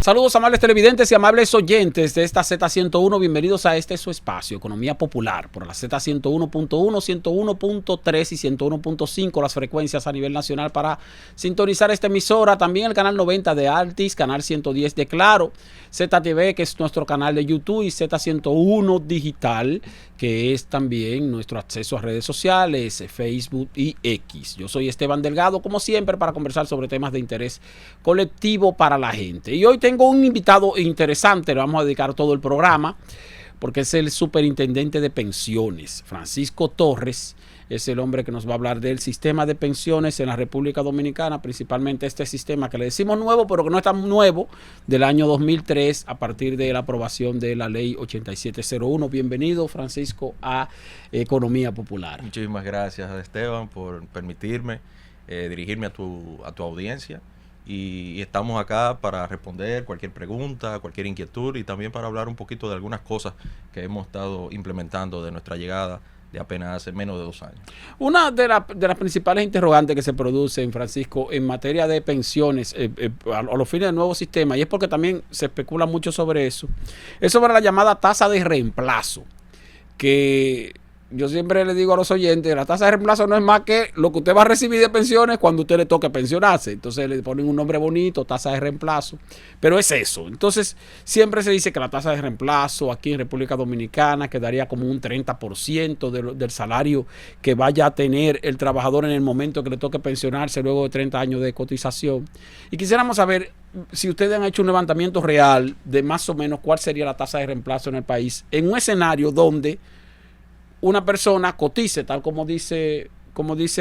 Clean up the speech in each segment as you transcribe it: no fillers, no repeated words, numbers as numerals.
Saludos amables televidentes y amables oyentes de esta Z101, bienvenidos a este su espacio, Economía Popular, por la Z101.1, 101.3 y 101.5, las frecuencias a nivel nacional para sintonizar esta emisora, también el canal 90 de Altis, canal 110 de Claro, ZTV, que es nuestro canal de YouTube, y Z101 Digital, que es también nuestro acceso a redes sociales, Facebook y X. Yo soy Esteban Delgado, como siempre, para conversar sobre temas de interés colectivo para la gente. Y hoy tengo un invitado interesante, le vamos a dedicar todo el programa, porque es el superintendente de pensiones, Francisco Torres. Es el hombre que nos va a hablar del sistema de pensiones en la República Dominicana, principalmente este sistema que le decimos nuevo, pero que no es tan nuevo, del año 2003, a partir de la aprobación de la ley 8701. Bienvenido, Francisco, a Economía Popular. Muchísimas gracias, Esteban, por permitirme dirigirme a tu audiencia. Y estamos acá para responder cualquier pregunta, cualquier inquietud y también para hablar un poquito de algunas cosas que hemos estado implementando de nuestra llegada de apenas hace menos de 2 años. Una de las principales interrogantes que se producen, Francisco, en materia de pensiones a los fines del nuevo sistema, y es porque también se especula mucho sobre eso, es sobre la llamada tasa de reemplazo, que yo siempre le digo a los oyentes, la tasa de reemplazo no es más que lo que usted va a recibir de pensiones cuando usted le toque pensionarse. Entonces le ponen un nombre bonito, tasa de reemplazo, pero es eso. Entonces siempre se dice que la tasa de reemplazo aquí en República Dominicana quedaría como un 30% del salario que vaya a tener el trabajador en el momento que le toque pensionarse luego de 30 años de cotización. Y quisiéramos saber si ustedes han hecho un levantamiento real de más o menos cuál sería la tasa de reemplazo en el país, en un escenario donde una persona cotice, tal como dice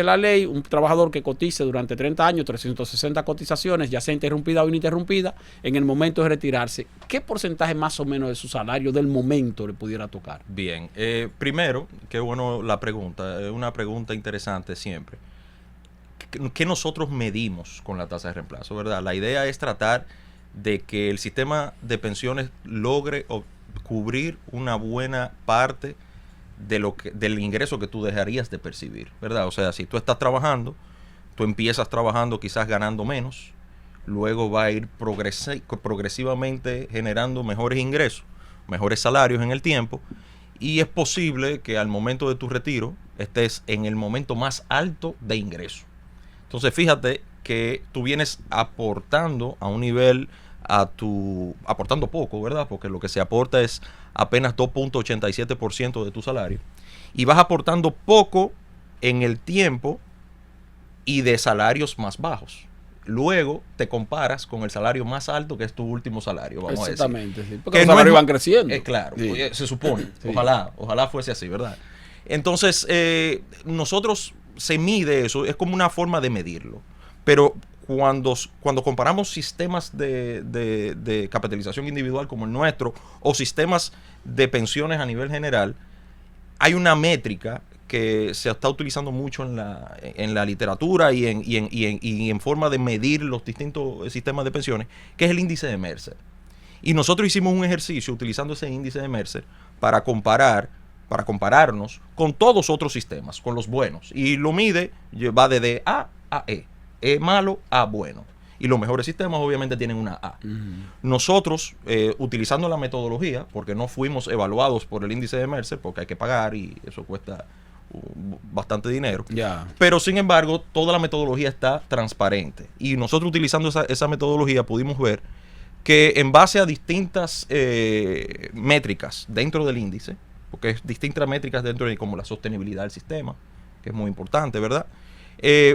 la ley, un trabajador que cotice durante 30 años, 360 cotizaciones, ya sea interrumpida o ininterrumpida, en el momento de retirarse, ¿qué porcentaje más o menos de su salario del momento le pudiera tocar? Bien, primero, qué bueno la pregunta, es una pregunta interesante siempre. ¿Qué nosotros medimos con la tasa de reemplazo, verdad? La idea es tratar de que el sistema de pensiones logre cubrir una buena parte del ingreso que tú dejarías de percibir, ¿verdad? O sea, si tú estás trabajando, tú empiezas trabajando quizás ganando menos, luego va a ir progresivamente generando mejores ingresos, mejores salarios en el tiempo, y es posible que al momento de tu retiro estés en el momento más alto de ingreso. Entonces, fíjate que tú vienes aportando a un nivel aportando poco, ¿verdad? Porque lo que se aporta es apenas 2.87% de tu salario. Y vas aportando poco en el tiempo y de salarios más bajos. Luego te comparas con el salario más alto, que es tu último salario, vamos a decir. Exactamente, sí. Porque los salarios van creciendo. Claro, sí. Se supone. Sí. Ojalá fuese así, ¿verdad? Entonces, nosotros se mide eso, es como una forma de medirlo. Pero cuando comparamos sistemas de capitalización individual como el nuestro o sistemas de pensiones a nivel general, hay una métrica que se está utilizando mucho en la literatura y en forma de medir los distintos sistemas de pensiones, que es el índice de Mercer. Y nosotros hicimos un ejercicio utilizando ese índice de Mercer para compararnos con todos otros sistemas, con los buenos. Y lo mide, va de A a E. E malo, A bueno. Y los mejores sistemas obviamente tienen una A. Nosotros, utilizando la metodología, porque no fuimos evaluados por el índice de Mercer, porque hay que pagar y eso cuesta bastante dinero. Pero sin embargo, toda la metodología está transparente. Y nosotros utilizando esa metodología pudimos ver que en base a distintas métricas dentro del índice, porque es distintas métricas dentro de como la sostenibilidad del sistema, que es muy importante, ¿verdad?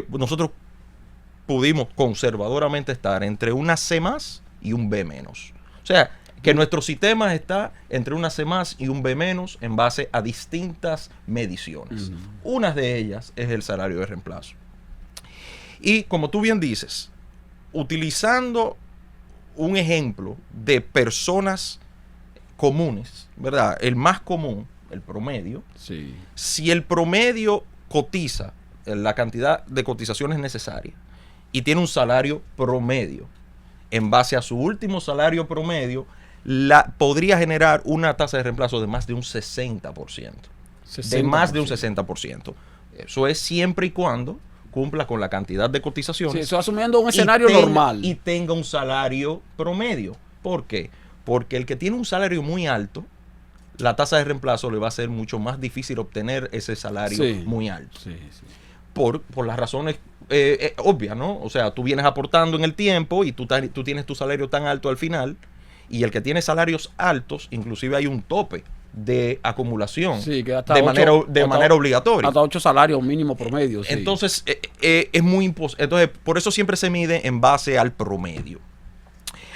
Nosotros pudimos conservadoramente estar entre una C más y un B menos. O sea, que nuestro sistema está entre una C más y un B menos en base a distintas mediciones. Una de ellas es el salario de reemplazo. Y como tú bien dices, utilizando un ejemplo de personas comunes, ¿verdad? El más común, el promedio. Sí. Si el promedio cotiza la cantidad de cotizaciones necesarias y tiene un salario promedio, en base a su último salario promedio, podría generar una tasa de reemplazo de más de un 60%. De más de un 60%. Eso es siempre y cuando cumpla con la cantidad de cotizaciones. Sí, eso asumiendo un escenario normal. Y tenga un salario promedio. ¿Por qué? Porque el que tiene un salario muy alto, la tasa de reemplazo le va a ser mucho más difícil obtener ese salario muy alto. Sí, sí. Por las razones obvias, ¿no? O sea, tú vienes aportando en el tiempo y tú tienes tu salario tan alto al final, y el que tiene salarios altos, inclusive hay un tope de acumulación que hasta de manera obligatoria. Hasta 8 salarios mínimo promedio. Sí. Entonces, es muy imposible. Entonces, por eso siempre se mide en base al promedio.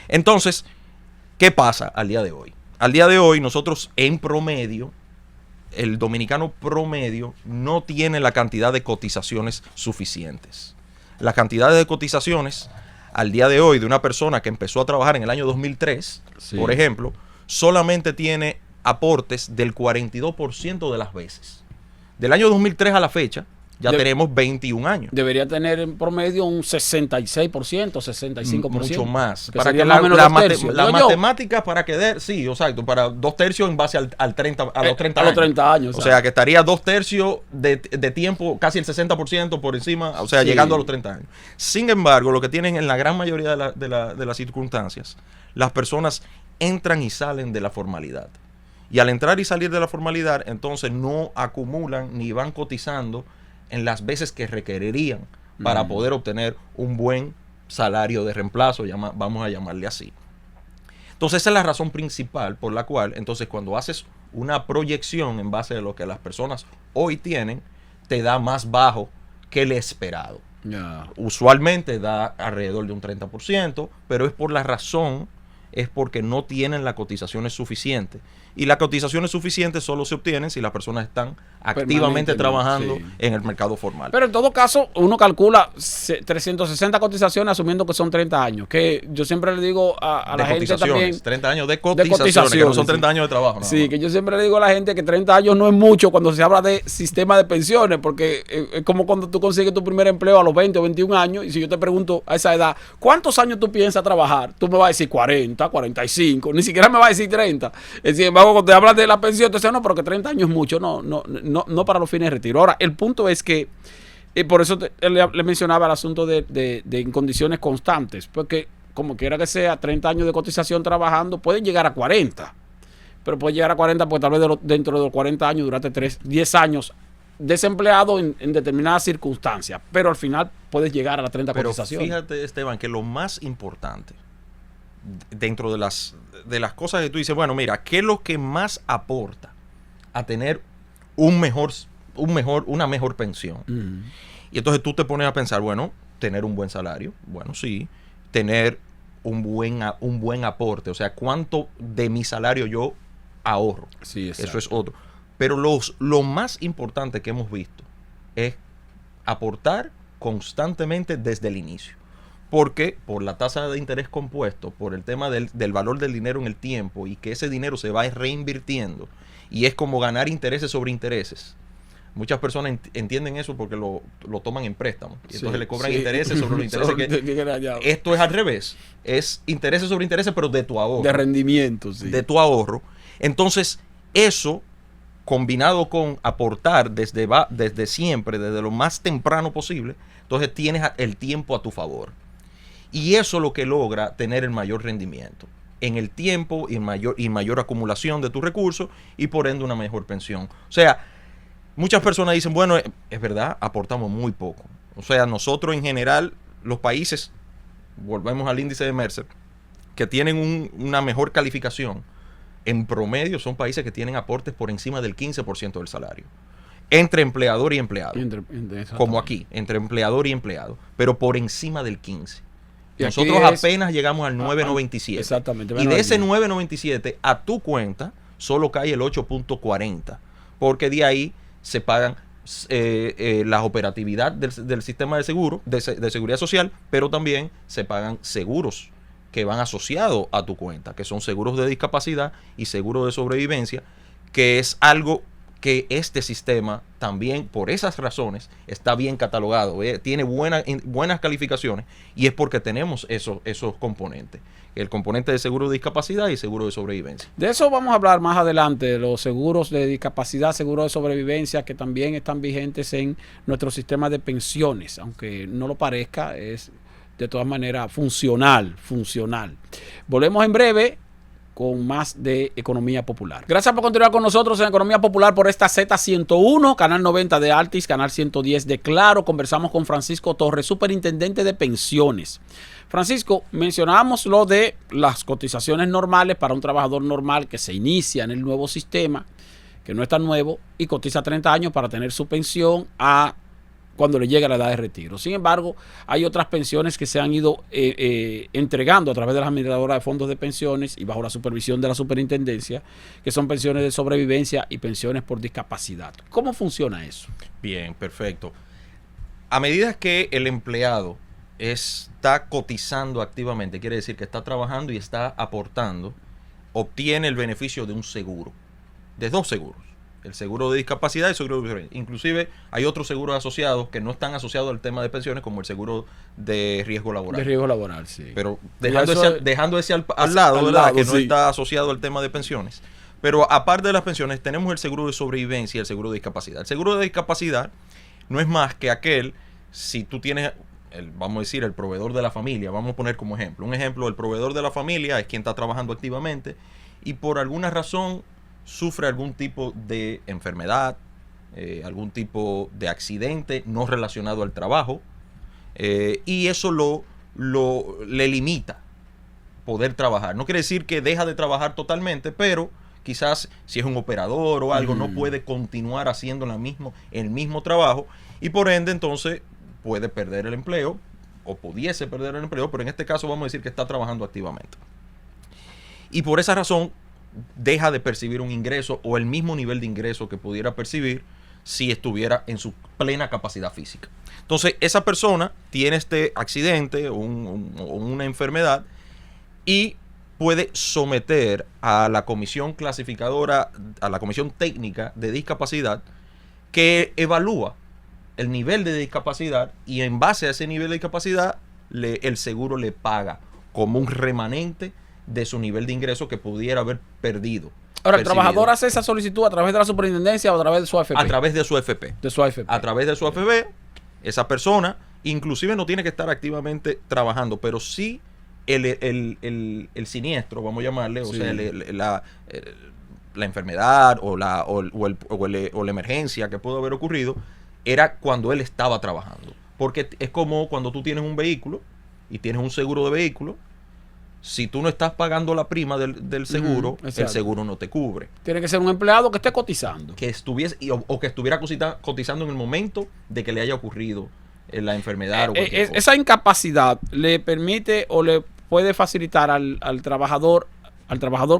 Entonces, ¿qué pasa al día de hoy? Al día de hoy, nosotros en promedio, el dominicano promedio no tiene la cantidad de cotizaciones suficientes. Las cantidades de cotizaciones al día de hoy de una persona que empezó a trabajar en el año 2003, por ejemplo, solamente tiene aportes del 42% de las veces. Del año 2003 a la fecha, ya tenemos 21 años. Debería tener en promedio un 66%, 65%. Mucho más. Que para que la matemática, para que sí, exacto, para 2/3 en base a los 30 años. O sea, que estaría 2/3 de tiempo, casi el 60% por encima, o sea, llegando a los 30 años. Sin embargo, lo que tienen en la gran mayoría de las circunstancias, las personas entran y salen de la formalidad. Y al entrar y salir de la formalidad, entonces no acumulan ni van cotizando en las veces que requerirían para poder obtener un buen salario de reemplazo, vamos a llamarle así. Entonces esa es la razón principal por la cual, entonces cuando haces una proyección en base a lo que las personas hoy tienen, te da más bajo que el esperado. Usualmente da alrededor de un 30%, pero es porque no tienen las cotizaciones suficientes. Y las cotizaciones suficientes solo se obtienen si las personas están activamente trabajando en el mercado formal. Pero en todo caso, uno calcula 360 cotizaciones asumiendo que son 30 años. Que yo siempre le digo a la gente también... 30 años de cotizaciones, que no son 30 años de trabajo. Sí, que yo siempre le digo a la gente que 30 años no es mucho cuando se habla de sistema de pensiones, porque es como cuando tú consigues tu primer empleo a los 20 o 21 años, y si yo te pregunto a esa edad, ¿cuántos años tú piensas trabajar? Tú me vas a decir 40, 45, ni siquiera me vas a decir 30. Sin embargo, cuando te hablas de la pensión, te dicen, no, pero que 30 años es mucho, no para los fines de retiro. Ahora, el punto es que, por eso le mencionaba el asunto de en condiciones constantes, porque como quiera que sea, 30 años de cotización trabajando, pueden llegar a 40, pero puede llegar a 40 porque tal vez dentro de los 40 años, durante 10 años, desempleado en determinadas circunstancias, pero al final puedes llegar a las 30 cotizaciones. Fíjate, Esteban, que lo más importante dentro de las cosas que tú dices, bueno, mira, ¿qué es lo que más aporta a tener una mejor pensión? Y entonces tú te pones a pensar, bueno, tener un buen salario, bueno, sí, tener un buen aporte, o sea, cuánto de mi salario yo ahorro. Sí, eso es otro. Pero lo más importante que hemos visto es aportar constantemente desde el inicio. Porque por la tasa de interés compuesto, por el tema del valor del dinero en el tiempo, y que ese dinero se va reinvirtiendo, y es como ganar intereses sobre intereses. Muchas personas entienden eso porque lo toman en préstamo, y entonces le cobran intereses sobre los intereses. Esto es al revés, es intereses sobre intereses, pero de tu ahorro. De rendimiento, sí. De tu ahorro. Entonces, eso, combinado con aportar desde siempre, desde lo más temprano posible, entonces tienes el tiempo a tu favor. Y eso es lo que logra tener el mayor rendimiento en el tiempo y mayor acumulación de tus recursos, y por ende una mejor pensión. O sea, muchas personas dicen, bueno, es verdad, aportamos muy poco. O sea, nosotros en general, los países, volvemos al índice de Mercer, que tienen una mejor calificación, en promedio son países que tienen aportes por encima del 15% del salario. Entre empleador y empleado. Como aquí, entre empleador y empleado. Pero por encima del 15%. Y nosotros apenas llegamos al 9.97. Exactamente. Y de ese 9.97 a tu cuenta solo cae el 8.40. Porque de ahí se pagan la operatividad del sistema de seguro, de seguridad social, pero también se pagan seguros que van asociados a tu cuenta, que son seguros de discapacidad y seguros de sobrevivencia, que es algo que este sistema también, por esas razones, está bien catalogado, tiene buenas calificaciones, y es porque tenemos esos componentes, el componente de seguro de discapacidad y seguro de sobrevivencia. De eso vamos a hablar más adelante, los seguros de discapacidad, seguros de sobrevivencia, que también están vigentes en nuestro sistema de pensiones, aunque no lo parezca, de todas maneras funcional. Volvemos en breve con más de Economía Popular. Gracias por continuar con nosotros en Economía Popular por esta Z101, canal 90 de Altis, canal 110 de Claro. Conversamos con Francisco Torres, superintendente de pensiones. Francisco, mencionábamos lo de las cotizaciones normales para un trabajador normal que se inicia en el nuevo sistema, que no es tan nuevo, y cotiza 30 años para tener su pensión cuando le llegue la edad de retiro. Sin embargo, hay otras pensiones que se han ido entregando a través de las administradoras de fondos de pensiones y bajo la supervisión de la superintendencia, que son pensiones de sobrevivencia y pensiones por discapacidad. ¿Cómo funciona eso? Bien, perfecto. A medida que el empleado está cotizando activamente, quiere decir que está trabajando y está aportando, obtiene el beneficio de un seguro, de dos seguros. El seguro de discapacidad y el seguro de sobrevivencia. Inclusive hay otros seguros asociados que no están asociados al tema de pensiones, como el seguro de riesgo laboral. De riesgo laboral, sí. Pero dejando ese al lado, ¿verdad? Que no está asociado al tema de pensiones. Pero aparte de las pensiones, tenemos el seguro de sobrevivencia y el seguro de discapacidad. El seguro de discapacidad no es más que aquel, si tú tienes, vamos a decir, el proveedor de la familia, vamos a poner como ejemplo. Un ejemplo, el proveedor de la familia es quien está trabajando activamente y por alguna razón sufre algún tipo de enfermedad, algún tipo de accidente no relacionado al trabajo, y eso le limita poder trabajar. No quiere decir que deja de trabajar totalmente, pero quizás si es un operador o algo, no puede continuar haciendo el mismo trabajo, y por ende entonces puede perder el empleo, o pudiese perder el empleo, pero en este caso vamos a decir que está trabajando activamente. Y por esa razón deja de percibir un ingreso o el mismo nivel de ingreso que pudiera percibir si estuviera en su plena capacidad física. Entonces, esa persona tiene este accidente o una enfermedad y puede someter a la comisión clasificadora, a la comisión técnica de discapacidad, que evalúa el nivel de discapacidad y en base a ese nivel de discapacidad el seguro le paga como un remanente de su nivel de ingreso que pudiera haber perdido. Ahora, ¿el trabajador hace esa solicitud a través de la superintendencia o a través de su AFP? A través de su AFP. De su AFP. A través de su AFP, esa persona inclusive no tiene que estar activamente trabajando, pero sí el siniestro, vamos a llamarle, Sí. o sea, la enfermedad o la emergencia que pudo haber ocurrido, era cuando él estaba trabajando. Porque es como cuando tú tienes un vehículo y tienes un seguro de vehículo. Si tú no estás pagando la prima del seguro, el seguro no te cubre. Tiene que ser un empleado que esté cotizando. Que estuviese o que estuviera cotizando en el momento de que le haya ocurrido la enfermedad. Esa incapacidad le permite o le puede facilitar al trabajador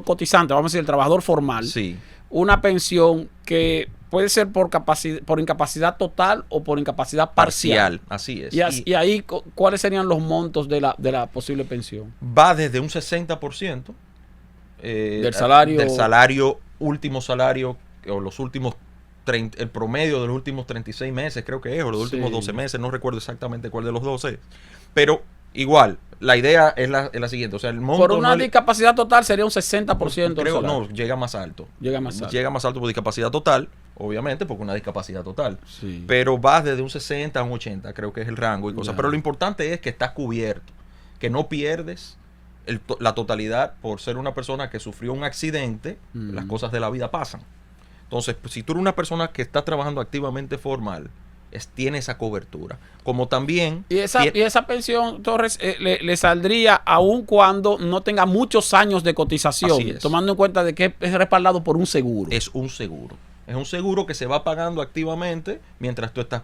cotizante, vamos a decir, el trabajador formal, sí, una pensión que puede ser por incapacidad total o por incapacidad parcial. Así es. Y ahí, ¿cuáles serían los montos de la posible pensión? Va desde un 60% del salario, último salario, o los últimos el promedio de los últimos 36 meses, creo que es, o los últimos 12 meses, no recuerdo exactamente cuál de los 12 es. Pero igual, la idea es la siguiente. O sea, el monto. Por una discapacidad total sería un 60%. Creo, no, llega más alto. Llega más alto por discapacidad total, obviamente, porque una discapacidad total. Sí. Pero vas desde un 60 a un 80, creo que es el rango y cosas. Pero lo importante es que estás cubierto, que no pierdes la totalidad por ser una persona que sufrió un accidente. Las cosas de la vida pasan. Entonces, pues, si tú eres una persona que está trabajando activamente formal, tiene esa cobertura. Como también... Y esa pensión, Torres, le saldría aun cuando no tenga muchos años de cotización, tomando en cuenta de que es respaldado por un seguro. Es un seguro. Es un seguro que se va pagando activamente mientras tú estás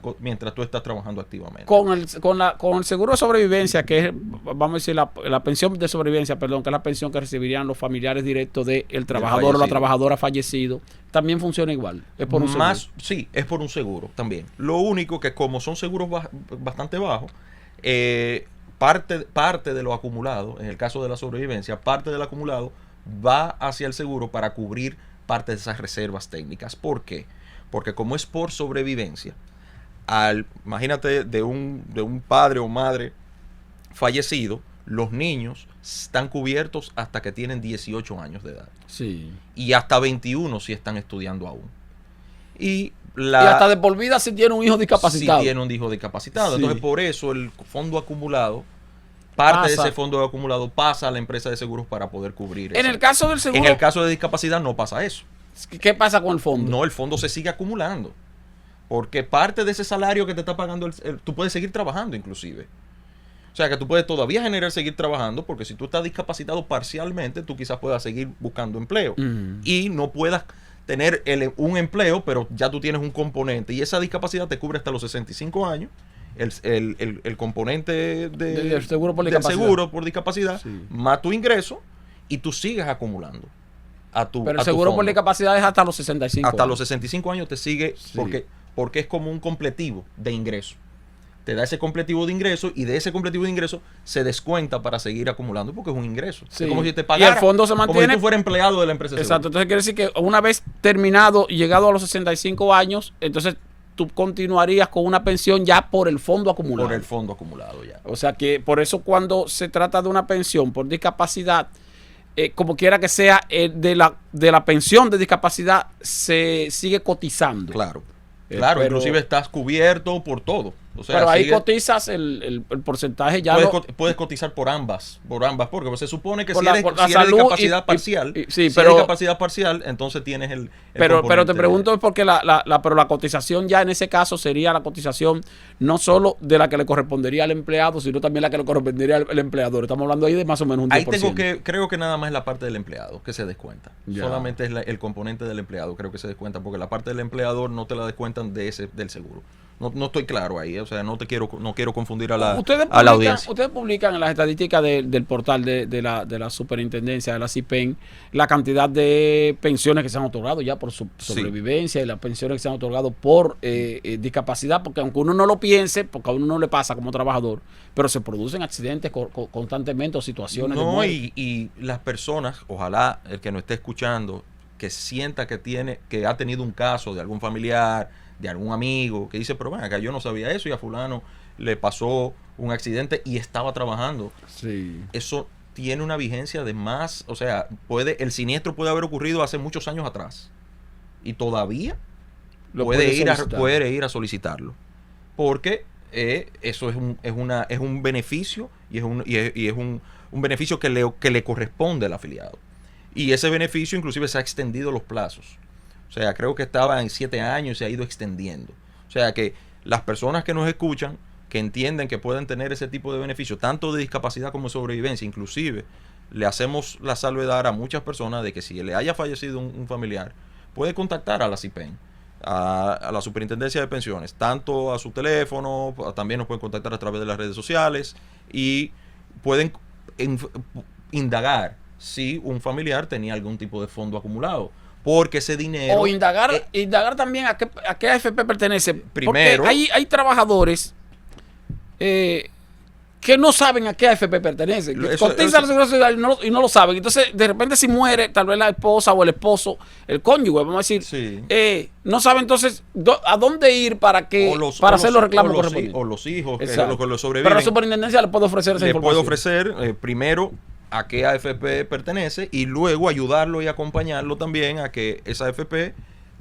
trabajando activamente. Con el seguro de sobrevivencia, que es, vamos a decir, la pensión de sobrevivencia, perdón, que es la pensión que recibirían los familiares directos del trabajador o la trabajadora fallecido, también funciona igual. Es por un seguro. Sí, es por un seguro también. Lo único que como son seguros bastante bajos, parte de lo acumulado, en el caso de la sobrevivencia, parte del acumulado va hacia el seguro para cubrir parte de esas reservas técnicas. ¿Por qué? Porque como es por sobrevivencia, imagínate de un padre o madre fallecido, los niños están cubiertos hasta que tienen 18 años de edad. Sí. Y hasta 21 si están estudiando aún. Y hasta de por vida si tiene un hijo discapacitado. Si tiene un hijo discapacitado. Sí. Entonces por eso el fondo acumulado parte de ese fondo acumulado pasa a la empresa de seguros para poder cubrir eso. En el caso del seguro. En el caso de discapacidad no pasa eso. ¿Qué pasa con el fondo? No, el fondo se sigue acumulando. Porque parte de ese salario que te está pagando, tú puedes seguir trabajando inclusive. O sea, que tú puedes todavía seguir trabajando, porque si tú estás discapacitado parcialmente, tú quizás puedas seguir buscando empleo. Y no puedas tener un empleo, pero ya tú tienes un componente. Y esa discapacidad te cubre hasta los 65 años. El componente del seguro por del discapacidad, seguro por discapacidad sí, más tu ingreso, y tú sigues acumulando. Pero el seguro por discapacidad es hasta los 65 hasta años. los 65 años te sigue, Sí. porque es como un completivo de ingreso. Te da ese completivo de ingreso, y de ese completivo de ingreso se descuenta para seguir acumulando, porque es un ingreso. Sí. Es como si te pagara, y el fondo se mantiene, como si tú fueras empleado de la empresa de exacto. seguro. Entonces quiere decir que una vez terminado y llegado a los 65 años, entonces tú continuarías con una pensión ya por el fondo acumulado. Por el fondo acumulado ya. O sea que por eso cuando se trata de una pensión por discapacidad, como quiera que sea, de la pensión de discapacidad se sigue cotizando. Claro. Claro, pero, inclusive estás cubierto por todo. O sea, pero ahí cotizas el porcentaje ya. Puedes cotizar por ambas, porque se supone que por si la, eres, por la si eres salud discapacidad parcial, sí, si pero, eres discapacidad parcial, entonces tienes el pero te componente. pregunto porque pero la cotización ya en ese caso sería la cotización no solo de la que le correspondería al empleado, sino también la que le correspondería al empleador. Estamos hablando ahí de más o menos un 10%. Ahí creo que nada más es la parte del empleado que se descuenta. Ya. Solamente es el componente del empleado, creo que se descuenta, porque la parte del empleador no te la descuentan del seguro. No estoy claro ahí, o sea, no quiero confundir a la audiencia. Ustedes publican en las estadísticas del portal de la superintendencia, de la CIPEN, la cantidad de pensiones que se han otorgado ya por sobrevivencia, y las pensiones que se han otorgado por discapacidad, porque aunque uno no lo piense, porque a uno no le pasa como trabajador, pero se producen accidentes constantemente o situaciones de muerte. Y las personas, ojalá el que nos esté escuchando, que sienta que ha tenido un caso de algún familiar, de algún amigo, que dice, pero bueno, acá yo no sabía eso, y a fulano le pasó un accidente y estaba trabajando. Sí. Eso tiene una vigencia de más, o sea, el siniestro puede haber ocurrido hace muchos años atrás, y todavía puede ir a solicitarlo, porque eso es un beneficio, y es un beneficio que le corresponde al afiliado, y ese beneficio inclusive se ha extendido los plazos. O sea, creo que estaba en 7 años y se ha ido extendiendo. O sea, que las personas que nos escuchan, que entienden que pueden tener ese tipo de beneficio, tanto de discapacidad como de sobrevivencia, inclusive le hacemos la salvedad a muchas personas de que si le haya fallecido un familiar, puede contactar a la CIPEN, a la Superintendencia de Pensiones, tanto a su teléfono, también nos pueden contactar a través de las redes sociales, y pueden indagar si un familiar tenía algún tipo de fondo acumulado. Porque ese dinero... O indagar también a qué AFP pertenece. Primero... Porque hay trabajadores que no saben a qué AFP pertenece. Cotizan la Seguridad Social y no lo saben. Entonces, de repente, si muere, tal vez la esposa o el esposo, el cónyuge, vamos a decir, sí, no sabe entonces a dónde ir para hacer los reclamos correspondientes. O los hijos, que los sobreviven. Pero la superintendencia le puede ofrecer esa información. Le puede ofrecer, primero, a qué AFP pertenece, y luego ayudarlo y acompañarlo también a que esa AFP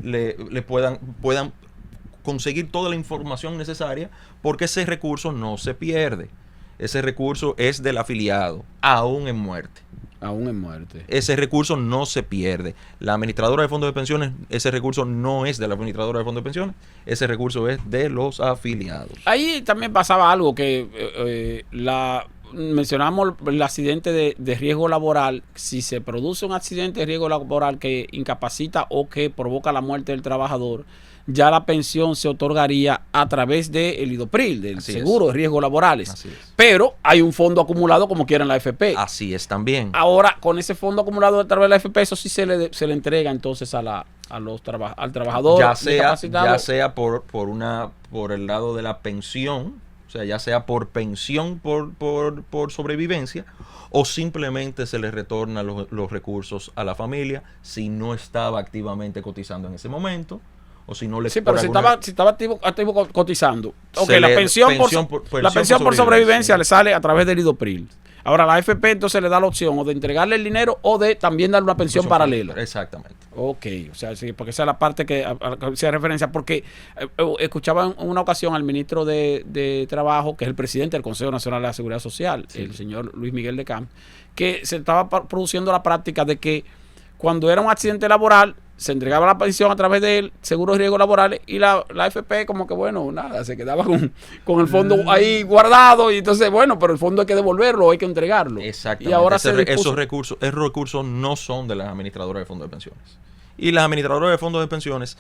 le puedan conseguir toda la información necesaria, porque ese recurso no se pierde. Ese recurso es del afiliado, aún en muerte. Aún en muerte. Ese recurso no se pierde. La administradora de fondos de pensiones, ese recurso no es de la administradora de fondos de pensiones, ese recurso es de los afiliados. Ahí también pasaba algo que mencionamos el accidente de riesgo laboral. Si se produce un accidente de riesgo laboral que incapacita o que provoca la muerte del trabajador, ya la pensión se otorgaría a través del IDOPRIL, del seguro de riesgos laborales. Así es. Pero hay un fondo acumulado como quiera en la AFP. Así es también. Ahora, con ese fondo acumulado a través de la AFP, eso sí se le entrega entonces al trabajador, ya sea por el lado de la pensión, o sea, ya sea por pensión por sobrevivencia, o simplemente se le retorna los recursos a la familia si no estaba activamente cotizando en ese momento, o si no le... Sí, pero si estaba activo cotizando. Ok, la pensión por sobrevivencia le sale a través del IDOPRIL. Ahora, la AFP entonces le da la opción o de entregarle el dinero o de también darle una pensión paralela. Exactamente. Ok, o sea, sí, porque esa es la parte que hacía referencia, porque escuchaba en una ocasión al ministro de Trabajo, que es el presidente del Consejo Nacional de la Seguridad Social, sí, el señor Luis Miguel de Camp, que se estaba produciendo la práctica de que cuando era un accidente laboral, se entregaba la pensión a través del seguro de riesgos laborales y la AFP como que, bueno, nada, se quedaba con el fondo ahí guardado y entonces, bueno, pero el fondo hay que devolverlo, hay que entregarlo. Exactamente. Y ahora esos recursos no son de las administradoras de fondos de pensiones. Y las administradoras de fondos de pensiones,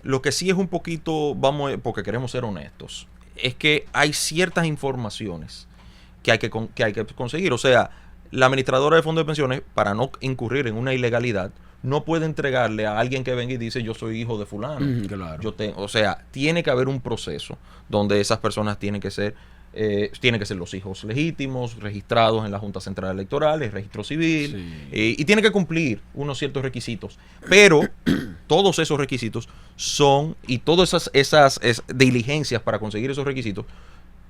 lo que sí es un poquito, porque queremos ser honestos, es que hay ciertas informaciones que hay que conseguir. O sea, la administradora de fondos de pensiones, para no incurrir en una ilegalidad, no puede entregarle a alguien que venga y dice yo soy hijo de fulano. Claro. O sea, tiene que haber un proceso donde esas personas tienen que ser los hijos legítimos, registrados en la Junta Central Electoral, el registro civil, sí, y tiene que cumplir unos ciertos requisitos. Pero todos esos requisitos y todas esas diligencias para conseguir esos requisitos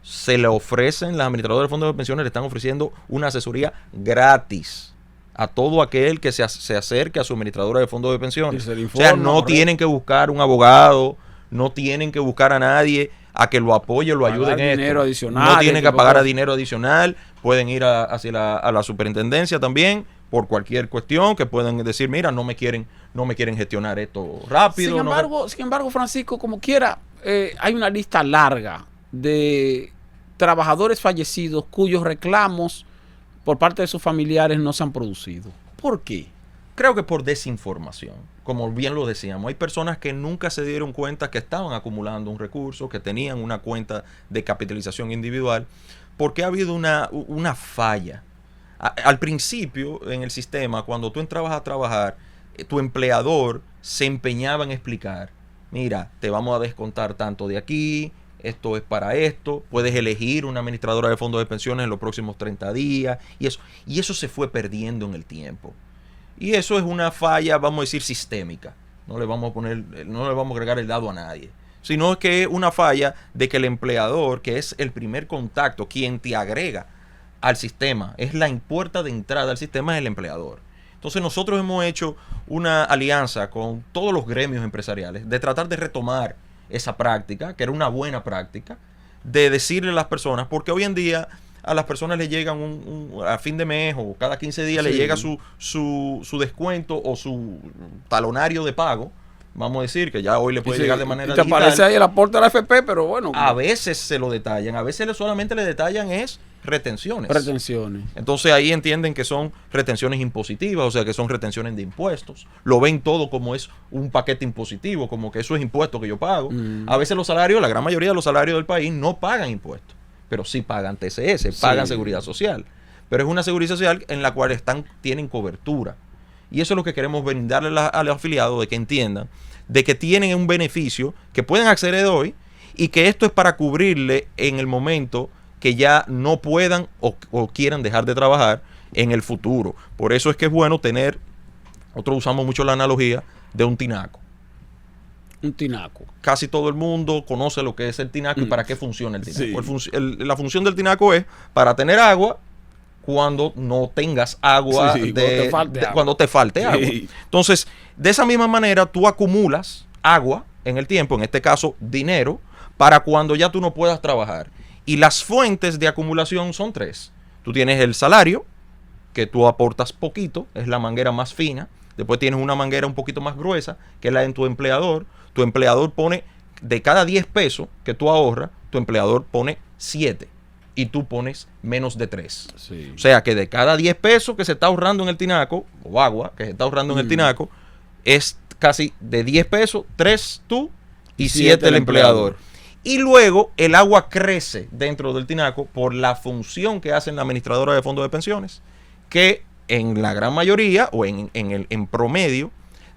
se le ofrecen, las administradoras de fondos de pensiones le están ofreciendo una asesoría gratis a todo aquel que se acerque a su administradora de fondos de pensiones. O sea, no tienen que buscar un abogado, no tienen que buscar a nadie a que lo apoye, lo ayude en dinero esto. Adicional, no tienen que pagar dinero adicional, pueden ir a la superintendencia también por cualquier cuestión, que pueden decir, mira, no me quieren gestionar esto rápido. Sin embargo, Francisco, como quiera, hay una lista larga de trabajadores fallecidos cuyos reclamos por parte de sus familiares no se han producido. ¿Por qué? Creo que por desinformación. Como bien lo decíamos, hay personas que nunca se dieron cuenta que estaban acumulando un recurso, que tenían una cuenta de capitalización individual, porque ha habido una falla. Al principio, en el sistema, cuando tú entrabas a trabajar, tu empleador se empeñaba en explicar, mira, te vamos a descontar tanto de aquí, esto es para esto, puedes elegir una administradora de fondos de pensiones en los próximos 30 días, y eso se fue perdiendo en el tiempo. Y eso es una falla, vamos a decir, sistémica. No le vamos a agregar el dado a nadie, sino que es una falla de que el empleador, que es el primer contacto, quien te agrega al sistema, es la puerta de entrada al sistema, es el empleador. Entonces nosotros hemos hecho una alianza con todos los gremios empresariales de tratar de retomar esa práctica, que era una buena práctica, de decirle a las personas, porque hoy en día a las personas le llegan a fin de mes o cada 15 días le llega su descuento o su talonario de pago, vamos a decir, que ya hoy le puede llegar de manera digital. Te aparece ahí el aporte de la AFP, pero bueno. A veces se lo detallan, a veces solamente le detallan retenciones. Entonces ahí entienden que son retenciones impositivas, o sea que son retenciones de impuestos. Lo ven todo como es un paquete impositivo, como que eso es impuesto que yo pago. A veces los salarios, la gran mayoría de los salarios del país no pagan impuestos, pero sí pagan TCS, pagan seguridad social. Pero es una seguridad social en la cual tienen cobertura. Y eso es lo que queremos brindarle a los afiliados, de que entiendan de que tienen un beneficio, que pueden acceder hoy y que esto es para cubrirle en el momento que ya no puedan o quieran dejar de trabajar en el futuro. Por eso es que es bueno nosotros usamos mucho la analogía de un tinaco. Un tinaco. Casi todo el mundo conoce lo que es el tinaco y para qué funciona el tinaco. Sí. La función del tinaco es para tener agua cuando no tengas agua, cuando te falte agua. Entonces, de esa misma manera, tú acumulas agua en el tiempo, en este caso dinero, para cuando ya tú no puedas trabajar. Y las fuentes de acumulación son 3. Tú tienes el salario, que tú aportas poquito, es la manguera más fina. Después tienes una manguera un poquito más gruesa, que es la de tu empleador. Tu empleador pone, de cada 10 pesos que tú ahorras, tu empleador pone 7. Y tú pones menos de 3. Sí. O sea que de cada 10 pesos que se está ahorrando en el tinaco, o agua que se está ahorrando en el tinaco, es casi de 10 pesos, 3 tú y 7 el empleador. Y luego el agua crece dentro del tinaco por la función que hacen la administradora de fondos de pensiones, que en la gran mayoría, o en promedio,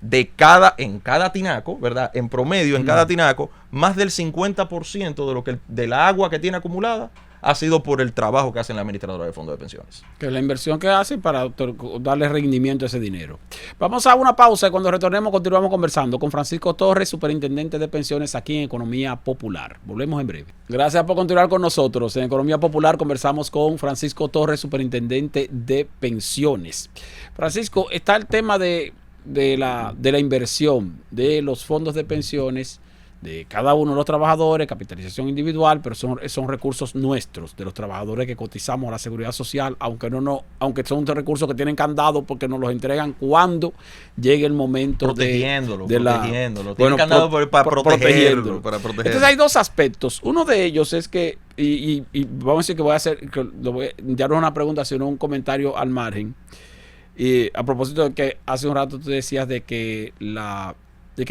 en cada tinaco, ¿verdad? En promedio, en cada tinaco, más del 50% de la agua que tiene acumulada, ha sido por el trabajo que hacen la administradora de fondos de pensiones. Que es la inversión que hacen para darle rendimiento a ese dinero. Vamos a una pausa y cuando retornemos continuamos conversando con Francisco Torres, superintendente de pensiones aquí en Economía Popular. Volvemos en breve. Gracias por continuar con nosotros. En Economía Popular conversamos con Francisco Torres, superintendente de pensiones. Francisco, está el tema de la inversión de los fondos de pensiones de cada uno de los trabajadores, capitalización individual, pero son recursos nuestros, de los trabajadores que cotizamos a la seguridad social, aunque son recursos que tienen candado porque nos los entregan cuando llegue el momento protegiéndolo. Bueno, candado para protegerlo. Entonces hay dos aspectos. Uno de ellos es que, y vamos a decir que voy a hacer, ya no es una pregunta, sino un comentario al margen. Y a propósito de que hace un rato tú decías de que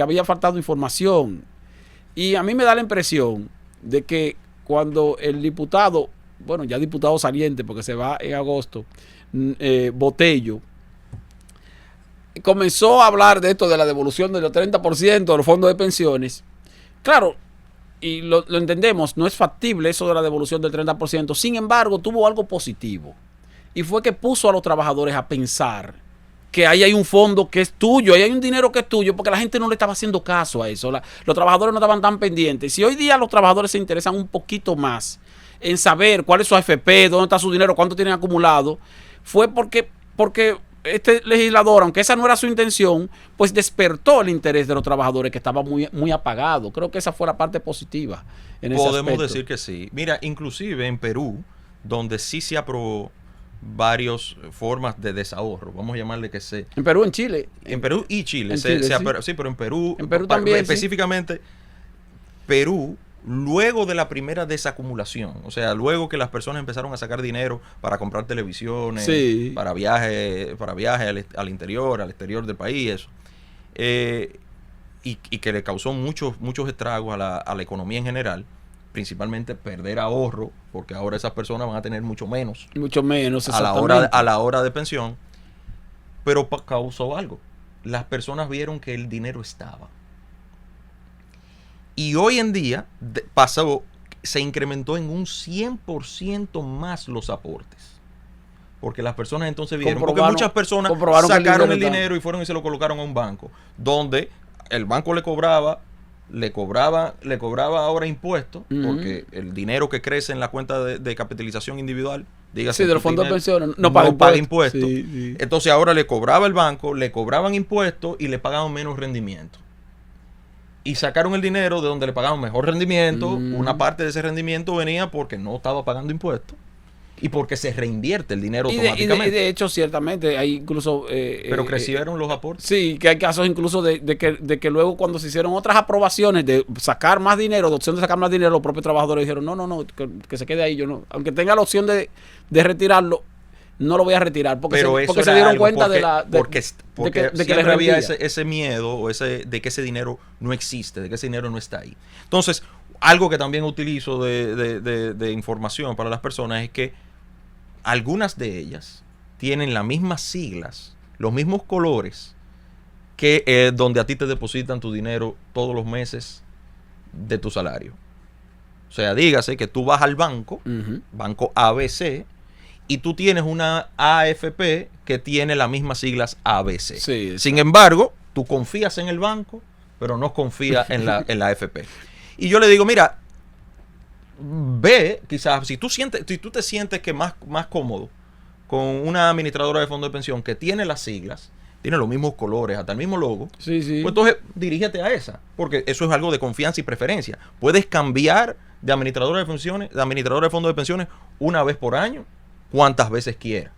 había faltado información. Y a mí me da la impresión de que cuando el diputado, bueno, ya diputado saliente, porque se va en agosto, Botello, comenzó a hablar de esto de la devolución del 30% de los fondos de pensiones, claro, y lo entendemos, no es factible eso de la devolución del 30%, sin embargo, tuvo algo positivo, y fue que puso a los trabajadores a pensar que ahí hay un fondo que es tuyo, ahí hay un dinero que es tuyo, porque la gente no le estaba haciendo caso a eso. Los trabajadores no estaban tan pendientes. Si hoy día los trabajadores se interesan un poquito más en saber cuál es su AFP, dónde está su dinero, cuánto tienen acumulado, fue porque este legislador, aunque esa no era su intención, pues despertó el interés de los trabajadores que estaba muy, muy apagado. Creo que esa fue la parte positiva en ese aspecto. Podemos decir que sí. Mira, inclusive en Perú, donde sí se aprobó varias formas de desahorro, vamos a llamarle que se... En Perú, en Chile. En Perú y Chile. Sí, pero en Perú también, específicamente, sí. Perú, luego de la primera desacumulación, o sea, luego que las personas empezaron a sacar dinero para comprar televisiones, sí, para viajes al interior, al exterior del país, eso, y que le causó muchos estragos a la economía en general, principalmente perder ahorro, porque ahora esas personas van a tener mucho menos a la hora de pensión, pero causó algo. Las personas vieron que el dinero estaba. Y hoy en día se incrementó en un 100% más los aportes. Porque las personas entonces vieron, porque muchas personas sacaron el dinero y fueron y se lo colocaron a un banco, donde el banco le cobraba ahora impuestos, porque el dinero que crece en la cuenta de capitalización individual, dígase, de los fondos de pensiones, no paga impuestos. Sí. Entonces ahora le cobraba el banco, le cobraban impuestos y le pagaban menos rendimiento. Y sacaron el dinero de donde le pagaban mejor rendimiento. Una parte de ese rendimiento venía porque no estaba pagando impuestos y porque se reinvierte el dinero automáticamente. Y de hecho, ciertamente, hay incluso... pero crecieron los aportes. Sí, que hay casos incluso de que luego cuando se hicieron otras aprobaciones de sacar más dinero, de opción de sacar más dinero, los propios trabajadores dijeron, no, que se quede ahí. Yo no, aunque tenga la opción de retirarlo, no lo voy a retirar. Porque se dieron cuenta de que siempre había ese miedo o de que ese dinero no existe, de que ese dinero no está ahí. Entonces, algo que también utilizo de información para las personas es que algunas de ellas tienen las mismas siglas, los mismos colores que donde a ti te depositan tu dinero todos los meses de tu salario. O sea, dígase que tú vas al banco, banco ABC, y tú tienes una AFP que tiene las mismas siglas ABC. Sí, sin embargo, tú confías en el banco, pero no confías en la AFP. Y yo le digo, mira, ve, quizás, si tú te sientes que más cómodo con una administradora de fondo de pensión que tiene las siglas, tiene los mismos colores, hasta el mismo logo, sí. Pues entonces dirígete a esa, porque eso es algo de confianza y preferencia. Puedes cambiar de administradora de fondo de pensiones una vez por año, cuantas veces quieras.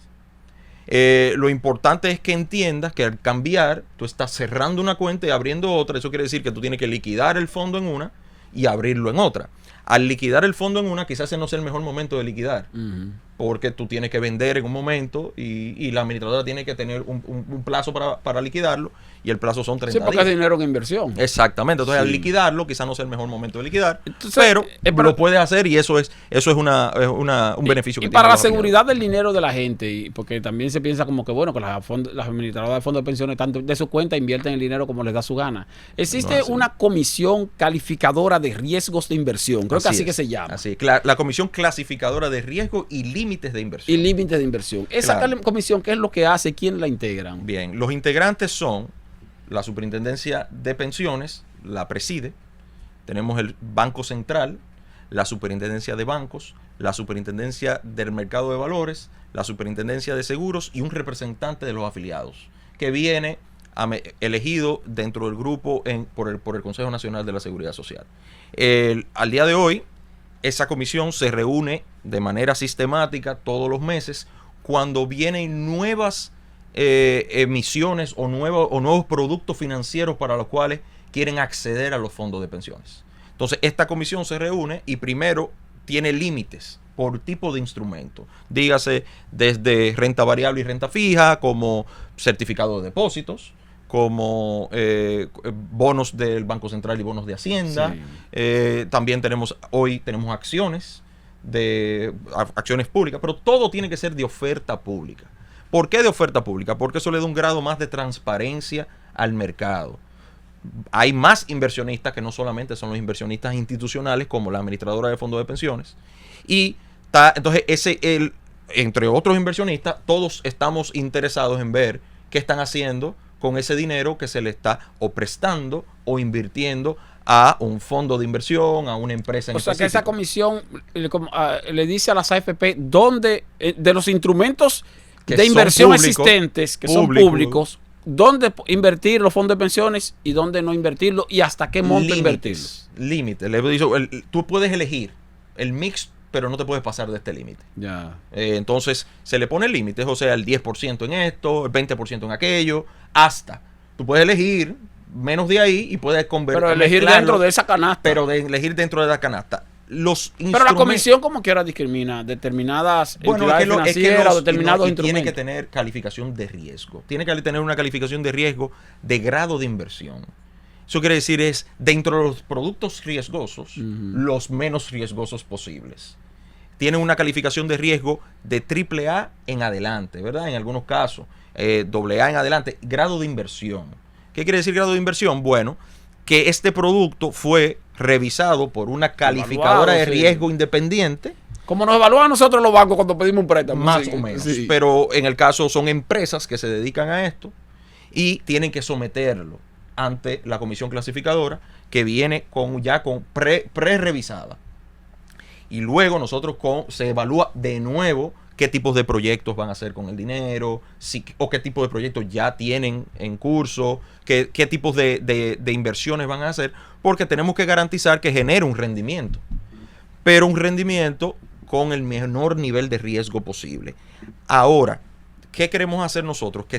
Lo importante es que entiendas que al cambiar, tú estás cerrando una cuenta y abriendo otra. Eso quiere decir que tú tienes que liquidar el fondo en una y abrirlo en otra. Al liquidar el fondo en una, quizás ese no sea el mejor momento de liquidar, porque tú tienes que vender en un momento y la administradora tiene que tener un plazo para liquidarlo, y el plazo son 30 Sí, porque días. es dinero en inversión. Exactamente, entonces Sí. al liquidarlo quizás no sea el mejor momento de liquidar, Entonces, pero para- lo puedes hacer, y eso es un beneficio que Y tiene para la los afiliados. seguridad del dinero de la gente, y porque también se piensa como que, bueno, que las administradoras de fondos de pensiones, tanto de su cuenta, invierten el dinero como les da su gana. Existe No es así. una comisión calificadora de riesgos de inversión, creo que así es, que se llama. Así es. La comisión clasificadora de riesgo y límites de Y inversión. límites de inversión. Esa Claro. comisión, ¿qué es lo que hace? ¿Quién la integran? Bien, los integrantes son la Superintendencia de Pensiones, la preside, tenemos el Banco Central, la Superintendencia de Bancos, la Superintendencia del Mercado de Valores, la Superintendencia de Seguros y un representante de los afiliados, que viene elegido dentro del grupo por el Consejo Nacional de la Seguridad Social. Al día de hoy, esa comisión se reúne de manera sistemática todos los meses cuando vienen nuevas emisiones o nuevos productos financieros para los cuales quieren acceder a los fondos de pensiones. Entonces, esta comisión se reúne y primero tiene límites por tipo de instrumento. Dígase desde renta variable y renta fija, como certificado de depósitos, como bonos del Banco Central y bonos de Hacienda. Sí. También tenemos acciones acciones públicas, pero todo tiene que ser de oferta pública. ¿Por qué de oferta pública? Porque eso le da un grado más de transparencia al mercado. Hay más inversionistas que no solamente son los inversionistas institucionales, como la administradora de fondos de pensiones. Y entonces, entre otros inversionistas, todos estamos interesados en ver qué están haciendo con ese dinero que se le está o prestando o invirtiendo a un fondo de inversión, a una empresa en O sea, que específico. esa comisión le dice a las AFP dónde, de los instrumentos Que de son inversión públicos, existentes, que son públicos, dónde invertir los fondos de pensiones y dónde no invertirlo y hasta qué monto invertirlo. Límites. Tú puedes elegir el mix, pero no te puedes pasar de este límite. Ya. Entonces, se le pone límites, o sea, el 10% en esto, el 20% en aquello, hasta. Tú puedes elegir menos de ahí y puedes convertir. Pero elegir dentro de esa canasta. Pero elegir dentro de la canasta. Pero la comisión como quiera discrimina determinadas entidades financieras o determinados instrumentos. Tiene que tener calificación de riesgo. Tiene que tener una calificación de riesgo de grado de inversión. Eso quiere decir es dentro de los productos riesgosos, los menos riesgosos posibles. Tiene una calificación de riesgo de AAA en adelante, ¿verdad? En algunos casos, AA en adelante. Grado de inversión. ¿Qué quiere decir grado de inversión? Bueno, que este producto fue revisado por una calificadora de riesgo independiente. Como nos evalúan nosotros los bancos cuando pedimos un préstamo. Más Sí, o menos. sí. Pero en el caso son empresas que se dedican a esto y tienen que someterlo ante la comisión clasificadora, que viene ya con pre-revisada. Y luego nosotros se evalúa de nuevo qué tipos de proyectos van a hacer con el dinero, o qué tipo de proyectos ya tienen en curso, qué tipos de inversiones van a hacer, porque tenemos que garantizar que genere un rendimiento, pero un rendimiento con el menor nivel de riesgo posible. Ahora, ¿qué queremos hacer nosotros? Que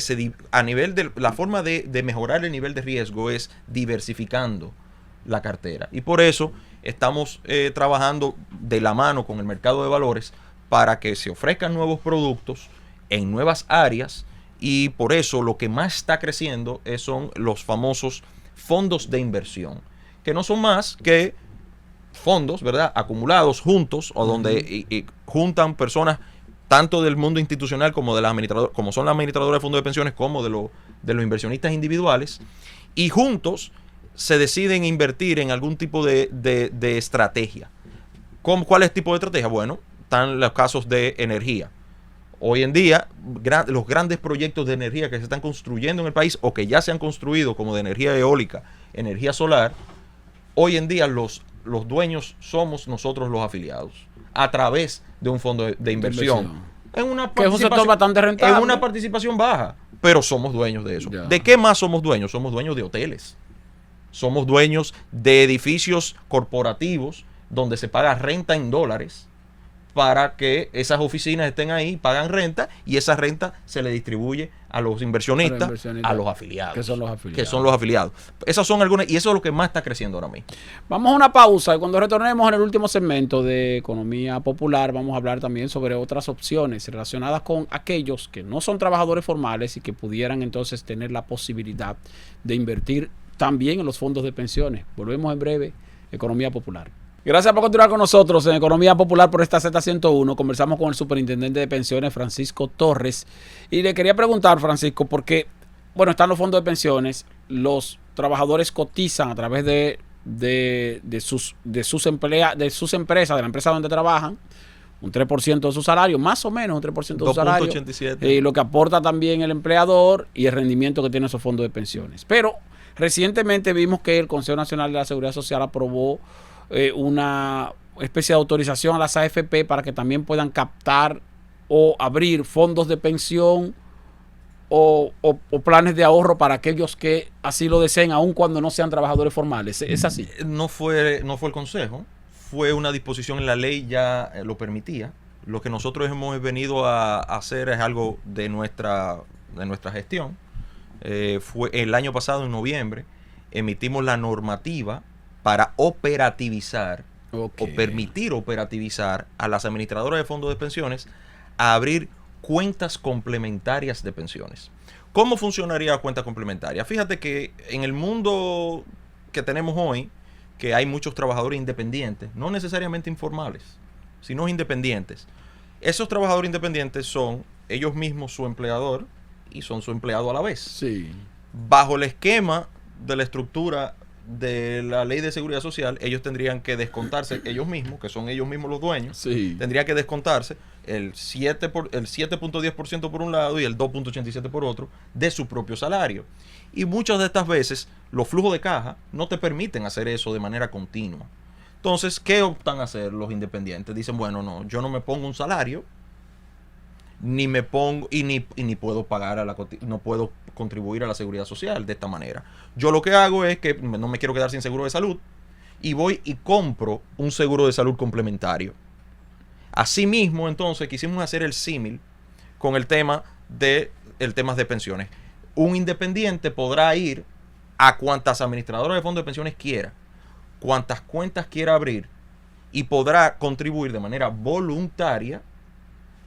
a nivel de la forma de mejorar el nivel de riesgo es diversificando la cartera, y por eso estamos trabajando de la mano con el mercado de valores para que se ofrezcan nuevos productos en nuevas áreas, y por eso lo que más está creciendo son los famosos fondos de inversión, que no son más que fondos, ¿verdad?, acumulados juntos, o donde juntan personas tanto del mundo institucional como de las administradoras, como son las administradoras de fondos de pensiones, como de los inversionistas individuales, y juntos se deciden invertir en algún tipo de estrategia. ¿Cuál es el tipo de estrategia? Bueno, están los casos de energía. Hoy en día, los grandes proyectos de energía que se están construyendo en el país, o que ya se han construido, como de energía eólica, energía solar, hoy en día los dueños somos nosotros los afiliados, a través de un fondo de inversión. En una que es un sector bastante rentable. En una participación baja, pero somos dueños de eso. Ya. ¿De qué más somos dueños? Somos dueños de hoteles. Somos dueños de edificios corporativos donde se paga renta en dólares, para que esas oficinas estén ahí, pagan renta y esa renta se le distribuye a los inversionistas, a los afiliados. Que son los afiliados. Que son los afiliados. Esas son algunas, y eso es lo que más está creciendo ahora mismo. Vamos a una pausa y cuando retornemos en el último segmento de Economía Popular vamos a hablar también sobre otras opciones relacionadas con aquellos que no son trabajadores formales y que pudieran entonces tener la posibilidad de invertir también en los fondos de pensiones. Volvemos en breve, Economía Popular. Gracias por continuar con nosotros en Economía Popular por esta Z101. Conversamos con el superintendente de pensiones, Francisco Torres. Y le quería preguntar, Francisco, porque, bueno, están los fondos de pensiones, los trabajadores cotizan a través de sus empresas, de la empresa donde trabajan, un 3% de su salario, más o menos un 3% de su salario. 2.87. Lo que aporta también el empleador y el rendimiento que tienen esos fondos de pensiones. Pero recientemente vimos que el Consejo Nacional de la Seguridad Social aprobó una especie de autorización a las AFP para que también puedan captar o abrir fondos de pensión o planes de ahorro para aquellos que así lo deseen, aun cuando no sean trabajadores formales. ¿Es así? No fue el Consejo, fue una disposición en la ley, ya lo permitía. Lo que nosotros hemos venido a hacer es algo de nuestra gestión. Fue el año pasado, en noviembre, emitimos la normativa para operativizar o permitir operativizar a las administradoras de fondos de pensiones a abrir cuentas complementarias de pensiones. ¿Cómo funcionaría la cuenta complementaria? Fíjate que en el mundo que tenemos hoy, que hay muchos trabajadores independientes, no necesariamente informales, sino independientes. Esos trabajadores independientes son ellos mismos su empleador y son su empleado a la vez. Sí. Bajo el esquema de la estructura de la ley de seguridad social, ellos tendrían que descontarse ellos mismos, que son ellos mismos los dueños, Sí. tendrían que descontarse el 7.10% por un lado y el 2.87% por otro de su propio salario. Y muchas de estas veces los flujos de caja no te permiten hacer eso de manera continua. Entonces, ¿qué optan a hacer los independientes? Dicen, bueno, no, yo no me pongo un salario, ni me pongo y ni puedo pagar no puedo contribuir a la seguridad social de esta manera. Yo lo que hago es que no me quiero quedar sin seguro de salud y voy y compro un seguro de salud complementario. Asimismo, entonces, quisimos hacer el símil con el tema de pensiones. Un independiente podrá ir a cuantas administradoras de fondos de pensiones quiera, cuantas cuentas quiera abrir y podrá contribuir de manera voluntaria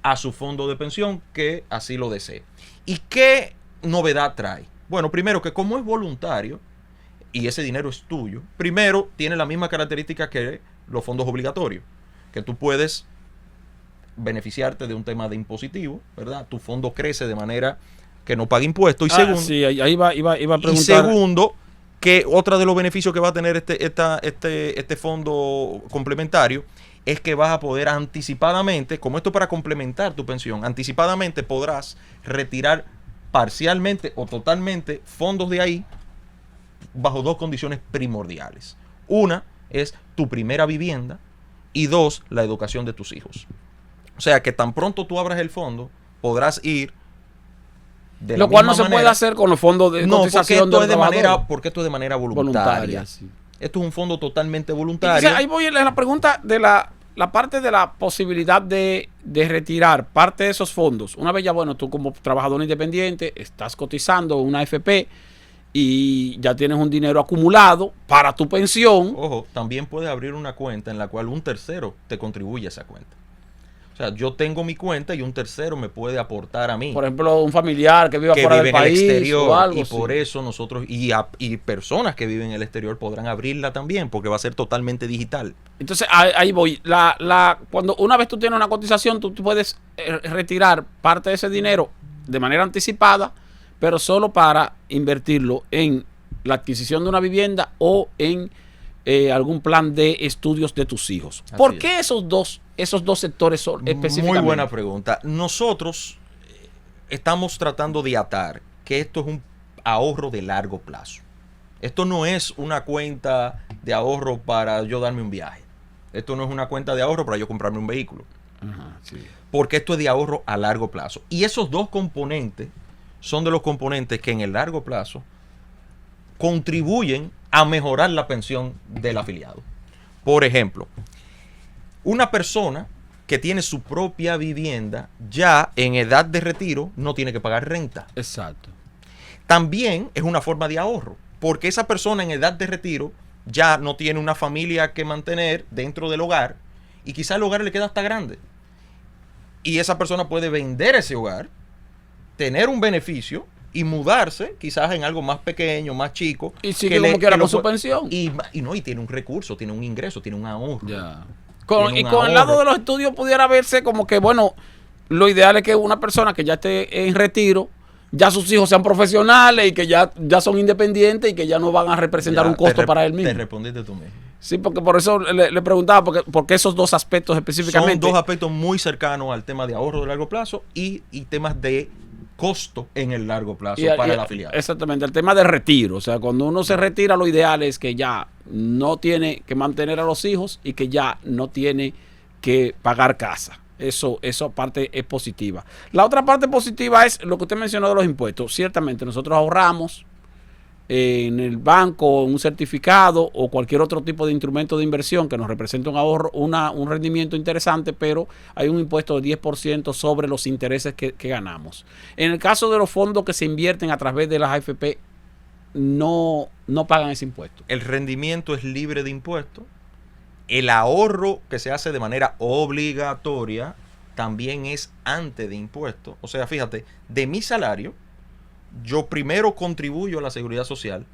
a su fondo de pensión que así lo desee. ¿Y qué novedad trae? Bueno, primero que como es voluntario y ese dinero es tuyo, primero tiene la misma característica que los fondos obligatorios, que tú puedes beneficiarte de un tema de impositivo, ¿verdad? Tu fondo crece de manera que no pague impuestos. Y segundo, sí, ahí iba a preguntar. Y segundo, que otra de los beneficios que va a tener este fondo complementario es que vas a poder anticipadamente, como esto para complementar tu pensión, anticipadamente podrás retirar parcialmente o totalmente fondos de ahí bajo dos condiciones primordiales. Una es tu primera vivienda y dos, la educación de tus hijos. O sea que tan pronto tú abras el fondo, podrás ir de lo cual no se puede hacer con los fondos de cotización de los trabajadores. Porque esto es de manera voluntaria. Sí. Esto es un fondo totalmente voluntario. Entonces, ahí voy a la pregunta de la parte de la posibilidad de retirar parte de esos fondos. Una vez ya, bueno, tú como trabajador independiente estás cotizando una AFP y ya tienes un dinero acumulado para tu pensión. Ojo, también puedes abrir una cuenta en la cual un tercero te contribuye a esa cuenta. O sea, yo tengo mi cuenta y un tercero me puede aportar a mí. Por ejemplo, un familiar que viva fuera del país en el exterior, o algo. Y por eso nosotros, y personas que viven en el exterior podrán abrirla también, porque va a ser totalmente digital. Entonces, ahí voy. Cuando una vez tú tienes una cotización, tú puedes retirar parte de ese dinero de manera anticipada, pero solo para invertirlo en la adquisición de una vivienda o en algún plan de estudios de tus hijos. ¿Por qué esos dos sectores son específicamente? Muy buena pregunta. Nosotros estamos tratando de atar que esto es un ahorro de largo plazo. Esto no es una cuenta de ahorro para yo darme un viaje. Esto no es una cuenta de ahorro para yo comprarme un vehículo. Ajá, sí. Porque esto es de ahorro a largo plazo. Y esos dos componentes son de los componentes que en el largo plazo contribuyen a mejorar la pensión del afiliado. Por ejemplo, una persona que tiene su propia vivienda, ya en edad de retiro no tiene que pagar renta. Exacto. También es una forma de ahorro, porque esa persona en edad de retiro ya no tiene una familia que mantener dentro del hogar y quizás el hogar le queda hasta grande. Y esa persona puede vender ese hogar, tener un beneficio y mudarse quizás en algo más pequeño, más chico. Y sigue como quiera con su pensión. Y tiene un recurso, tiene un ingreso, tiene un ahorro. Ya. Tiene Y un con el lado ahorro. de los estudios pudiera verse como que, bueno, lo ideal es que una persona que ya esté en retiro, ya sus hijos sean profesionales y que ya son independientes y que ya no van a representar Ya, un costo para él Te mismo. respondiste tú mismo. Sí, porque por eso le preguntaba, porque esos dos aspectos específicamente. Son dos aspectos muy cercanos al tema de ahorro de largo plazo y temas de costo en el largo plazo para el afiliado. Exactamente, el tema de retiro. O sea, cuando uno se retira, lo ideal es que ya no tiene que mantener a los hijos y que ya no tiene que pagar casa. Eso parte es positiva. La otra parte positiva es lo que usted mencionó de los impuestos. Ciertamente, nosotros ahorramos en el banco, un certificado o cualquier otro tipo de instrumento de inversión que nos represente un ahorro, un rendimiento interesante, pero hay un impuesto de 10% sobre los intereses que ganamos. En el caso de los fondos que se invierten a través de las AFP, no pagan ese impuesto. El rendimiento es libre de impuestos. El ahorro que se hace de manera obligatoria también es antes de impuestos. O sea, fíjate, de mi salario, yo primero contribuyo a la seguridad social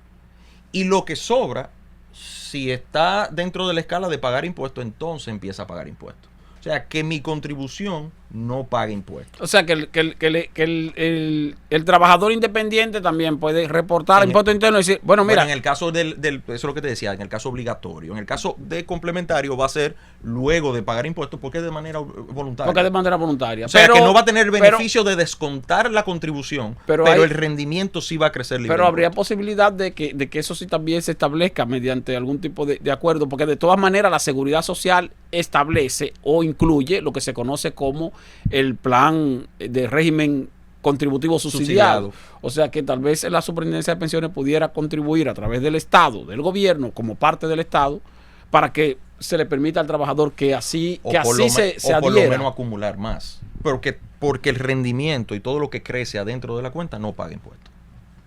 y lo que sobra, si está dentro de la escala de pagar impuestos, entonces empieza a pagar impuestos. O sea, que mi contribución no paga impuestos. O sea, que el trabajador independiente también puede reportar impuestos internos y decir, bueno, mira. Bueno, en el caso eso es lo que te decía, en el caso obligatorio. En el caso de complementario va a ser luego de pagar impuestos porque es de manera voluntaria. Porque es de manera voluntaria. O sea, que no va a tener el beneficio de descontar la contribución, pero el rendimiento sí va a crecer libremente. Pero habría posibilidad de que eso sí también se establezca mediante algún tipo de acuerdo, porque de todas maneras la seguridad social establece o incluye lo que se conoce como el plan de régimen contributivo subsidiado. O sea que tal vez la Superintendencia de Pensiones pudiera contribuir a través del Estado, del gobierno, como parte del Estado, para que se le permita al trabajador que así se adhiera. Por lo menos acumular más. Porque el rendimiento y todo lo que crece adentro de la cuenta no paga impuestos.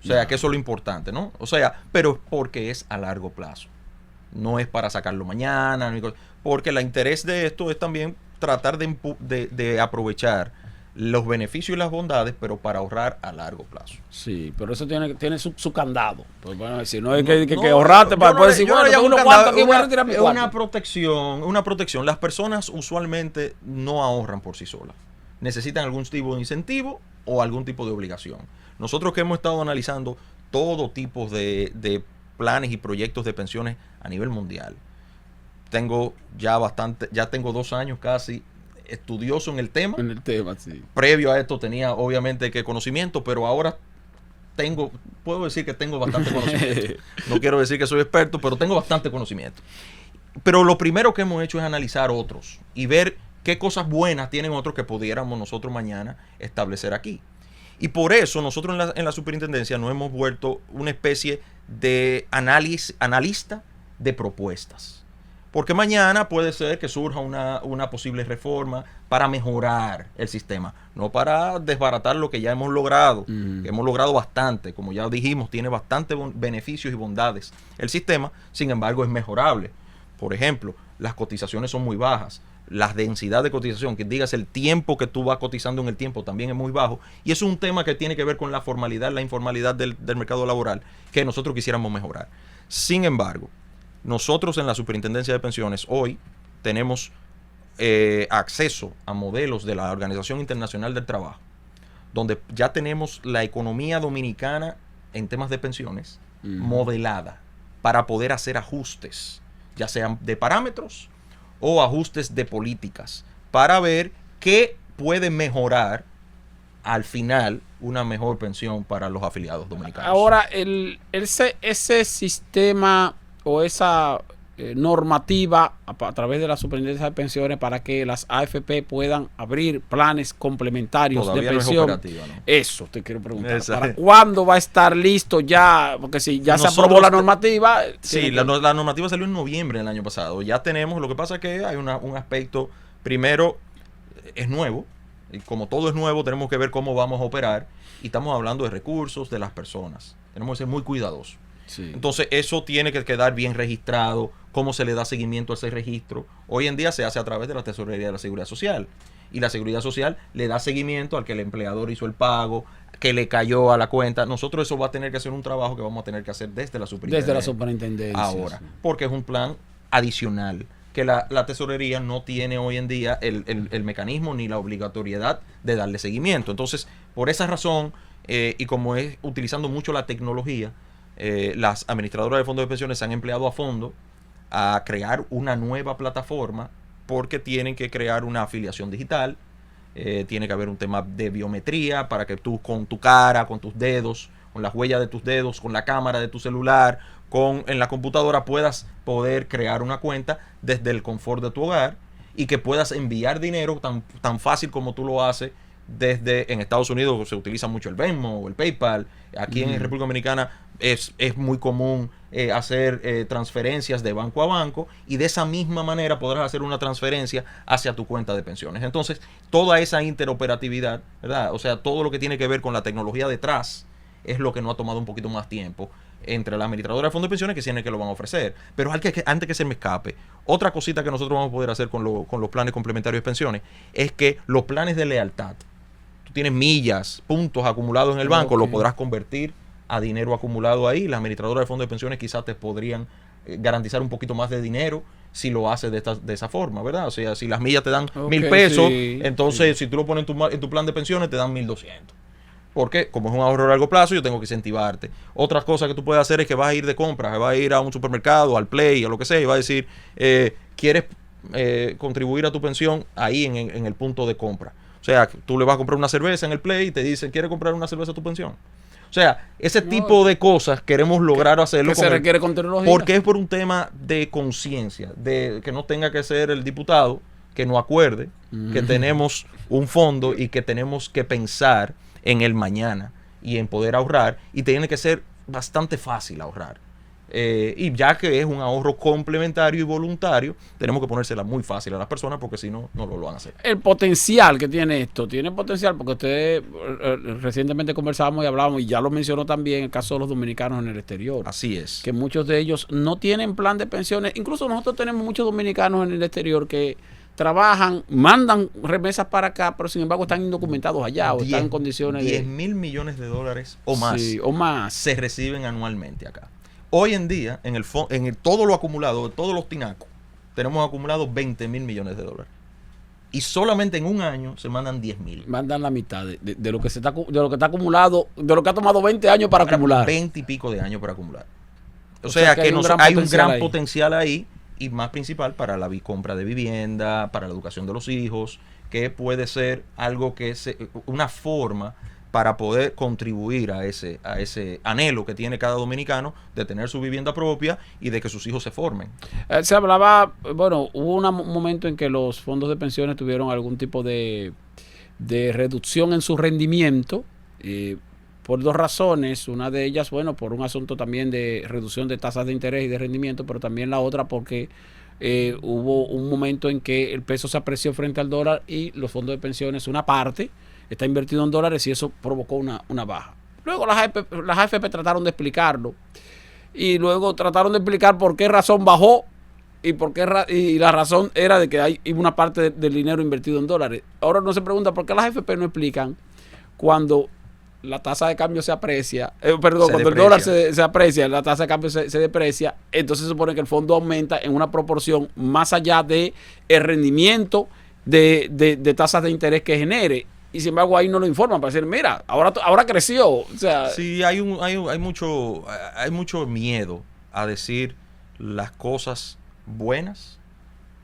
O sea, que eso es lo importante, ¿no? O sea, pero porque es a largo plazo. No es para sacarlo mañana, porque el interés de esto es también tratar de aprovechar los beneficios y las bondades, pero para ahorrar a largo plazo. Sí, pero eso tiene su candado. Pues bueno, decir, no es que ahorraste para después decir, bueno, uno cuánto aquí voy a retirar mi cuarto. Una protección. Las personas usualmente no ahorran por sí solas. Necesitan algún tipo de incentivo o algún tipo de obligación. Nosotros que hemos estado analizando todo tipo de planes y proyectos de pensiones a nivel mundial, tengo 2 años casi estudioso en el tema. En el tema, sí. Previo a esto tenía obviamente que conocimiento, pero ahora puedo decir que tengo bastante conocimiento. No quiero decir que soy experto, pero tengo bastante conocimiento. Pero lo primero que hemos hecho es analizar otros y ver qué cosas buenas tienen otros que pudiéramos nosotros mañana establecer aquí. Y por eso nosotros en la superintendencia nos hemos vuelto una especie de analista de propuestas. Porque mañana puede ser que surja una posible reforma para mejorar el sistema, no para desbaratar lo que ya hemos logrado, que hemos logrado bastante, como ya dijimos, tiene bastantes beneficios y bondades el sistema, sin embargo es mejorable. Por ejemplo, las cotizaciones son muy bajas, la densidad de cotización, que digas el tiempo que tú vas cotizando en el tiempo también es muy bajo, y eso es un tema que tiene que ver con la formalidad, la informalidad del mercado laboral, que nosotros quisiéramos mejorar. Sin embargo, nosotros en la Superintendencia de Pensiones hoy tenemos acceso a modelos de la Organización Internacional del Trabajo, donde ya tenemos la economía dominicana en temas de pensiones modelada para poder hacer ajustes, ya sean de parámetros o ajustes de políticas, para ver qué puede mejorar al final una mejor pensión para los afiliados dominicanos. Ahora, ese sistema o esa normativa a través de la Superintendencia de Pensiones para que las AFP puedan abrir planes complementarios todavía de pensión. No es operativa, ¿no? Eso te quiero preguntar. ¿Para cuándo va a estar listo ya? Porque si ya se aprobó la normativa. Sí, la normativa salió en noviembre del año pasado. Ya tenemos, lo que pasa es que hay un aspecto, primero, es nuevo. Y como todo es nuevo, tenemos que ver cómo vamos a operar. Y estamos hablando de recursos de las personas. Tenemos que ser muy cuidadosos. Sí. Entonces, eso tiene que quedar bien registrado. Cómo se le da seguimiento a ese registro. Hoy en día se hace a través de la Tesorería de la Seguridad Social. Y la Seguridad Social le da seguimiento al que el empleador hizo el pago, que le cayó a la cuenta. Nosotros eso va a tener que hacer un trabajo que vamos a tener que hacer desde la superintendencia. Desde la superintendencia. Ahora, Sí. porque es un plan adicional que la tesorería no tiene hoy en día el mecanismo ni la obligatoriedad de darle seguimiento. Entonces, por esa razón, y como es utilizando mucho la tecnología, las administradoras de fondos de pensiones se han empleado a fondo a crear una nueva plataforma porque tienen que crear una afiliación digital. Tiene que haber un tema de biometría para que tú con tu cara, con tus dedos, con las huellas de tus dedos, con la cámara de tu celular, en la computadora puedas poder crear una cuenta desde el confort de tu hogar y que puedas enviar dinero tan fácil como tú lo haces en Estados Unidos. Se utiliza mucho el Venmo o el PayPal. Aquí en República Dominicana es muy común hacer transferencias de banco a banco, y de esa misma manera podrás hacer una transferencia hacia tu cuenta de pensiones. Entonces, toda esa interoperatividad, ¿verdad? O sea, todo lo que tiene que ver con la tecnología detrás es lo que nos ha tomado un poquito más tiempo entre la administradora de fondos de pensiones, que tienen que lo van a ofrecer. Pero antes que se me escape, otra cosita que nosotros vamos a poder hacer con los planes complementarios de pensiones es que los planes de lealtad, tú tienes millas, puntos acumulados en el banco, lo podrás convertir a dinero acumulado ahí. Las administradoras de fondos de pensiones quizás te podrían garantizar un poquito más de dinero si lo haces de esa forma, ¿verdad? O sea, si las millas te dan 1,000 pesos, sí, entonces si tú lo pones en tu plan de pensiones te dan 1,200. Porque como es un ahorro a largo plazo, yo tengo que incentivarte. Otras cosas que tú puedes hacer es que vas a ir de compras, vas a ir a un supermercado, al Play, a lo que sea, y vas a decir, ¿quieres contribuir a tu pensión ahí en el punto de compra? O sea, tú le vas a comprar una cerveza en el Play y te dicen, ¿quieres comprar una cerveza a tu pensión? O sea, ese tipo de cosas queremos lograr hacerlo. Que se requiere con tecnología. Porque es por un tema de conciencia, de que no tenga que ser el diputado que no acuerde que tenemos un fondo y que tenemos que pensar en el mañana y en poder ahorrar, y tiene que ser bastante fácil ahorrar. Y ya que es un ahorro complementario y voluntario, tenemos que ponérsela muy fácil a las personas, porque si no, no lo van a hacer. El potencial que tiene esto, tiene potencial porque ustedes recientemente conversábamos y hablábamos, y ya lo mencionó también el caso de los dominicanos en el exterior. Así es. Que muchos de ellos no tienen plan de pensiones. Incluso nosotros tenemos muchos dominicanos en el exterior que trabajan, mandan remesas para acá, pero sin embargo están indocumentados allá o están en condiciones de 10,000 millones de dólares o más, sí, o más se reciben anualmente acá. Hoy en día, en todo lo acumulado, todos los tinacos, tenemos acumulados 20,000 millones de dólares. Y solamente en un año se mandan 10,000. Mandan la mitad de lo que se está, de lo que está acumulado, de lo que ha tomado 20 años para acumular. 20 y pico de años para acumular. O sea que hay un gran potencial ahí, y más principal para la compra de vivienda, para la educación de los hijos, que puede ser algo que es una forma para poder contribuir a ese anhelo que tiene cada dominicano de tener su vivienda propia y de que sus hijos se formen. Se hablaba, bueno, hubo un momento en que los fondos de pensiones tuvieron algún tipo de reducción en su rendimiento, por dos razones. Una de ellas, bueno, por un asunto también de reducción de tasas de interés y de rendimiento, pero también la otra porque hubo un momento en que el peso se apreció frente al dólar y los fondos de pensiones, una parte, está invertido en dólares, y eso provocó una baja. Luego las AFP trataron de explicarlo, y luego trataron de explicar por qué razón bajó y la razón era de que hay una parte del dinero invertido en dólares. Ahora no se pregunta por qué las AFP no explican cuando la tasa de cambio se aprecia, cuando el dólar se aprecia, la tasa de cambio se deprecia, entonces se supone que el fondo aumenta en una proporción más allá de el rendimiento de tasas de interés que genere. Y sin embargo ahí no lo informan para decir, mira, ahora creció. O sea, sí, hay mucho miedo a decir las cosas buenas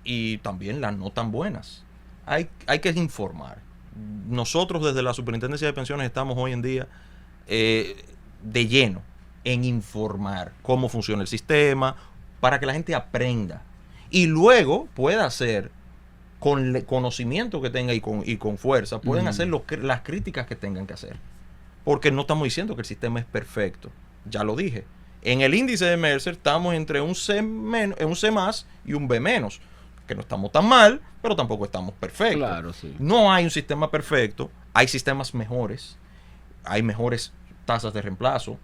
y también las no tan buenas. Hay que informar. Nosotros desde la Superintendencia de Pensiones estamos hoy en día de lleno en informar cómo funciona el sistema, para que la gente aprenda y luego pueda hacer, con el conocimiento que tenga y con fuerza, pueden hacer las críticas que tengan que hacer. Porque no estamos diciendo que el sistema es perfecto. Ya lo dije. En el índice de Mercer estamos entre un C más y un B menos. que no estamos tan mal, pero tampoco estamos perfectos. Claro, sí. No hay un sistema perfecto, hay sistemas mejores, hay mejores tasas de reemplazo,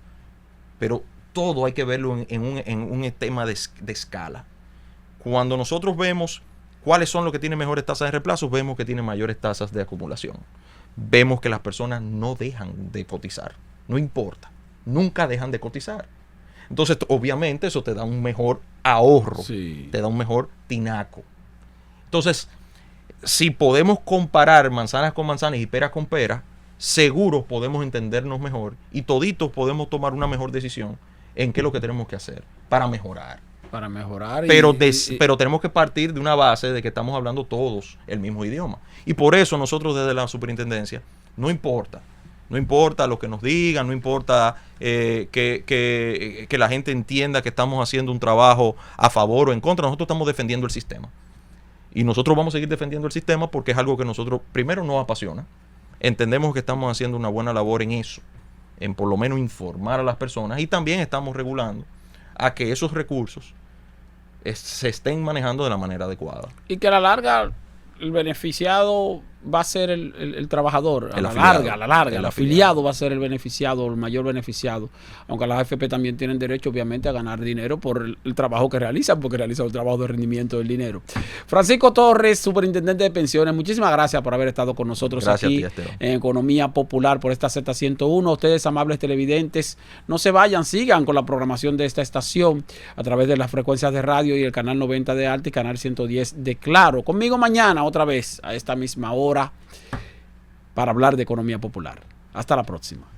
pero todo hay que verlo en un tema de escala. Cuando nosotros vemos cuáles son los que tienen mejores tasas de reemplazo, vemos que tienen mayores tasas de acumulación. Vemos que las personas no dejan de cotizar, no importa, nunca dejan de cotizar. Entonces, obviamente, eso te da un mejor ahorro, Sí. te da un mejor tinaco. Entonces, si podemos comparar manzanas con manzanas y peras con peras, seguro podemos entendernos mejor y toditos podemos tomar una mejor decisión en qué es lo que tenemos que hacer para mejorar. Para mejorar. Pero tenemos que partir de una base de que estamos hablando todos el mismo idioma. Y por eso nosotros desde la superintendencia, no importa lo que nos digan, no importa que la gente entienda que estamos haciendo un trabajo a favor o en contra, nosotros estamos defendiendo el sistema. Y nosotros vamos a seguir defendiendo el sistema porque es algo que nosotros primero nos apasiona. Entendemos que estamos haciendo una buena labor en eso, en por lo menos informar a las personas, y también estamos regulando a que esos recursos se estén manejando de la manera adecuada. Y que a la larga el beneficiado va a ser el trabajador. A la larga, el afiliado va a ser el beneficiado, el mayor beneficiado. Aunque las AFP también tienen derecho, obviamente, a ganar dinero por el trabajo que realizan, porque realizan el trabajo de rendimiento del dinero. Francisco Torres, superintendente de pensiones, muchísimas gracias por haber estado con nosotros. Gracias aquí en Economía Popular por esta Z101. Ustedes, amables televidentes, no se vayan, sigan con la programación de esta estación a través de las frecuencias de radio y el canal 90 de Arte y canal 110 de Claro. Conmigo mañana, otra vez, a esta misma hora, para hablar de economía popular. Hasta la próxima.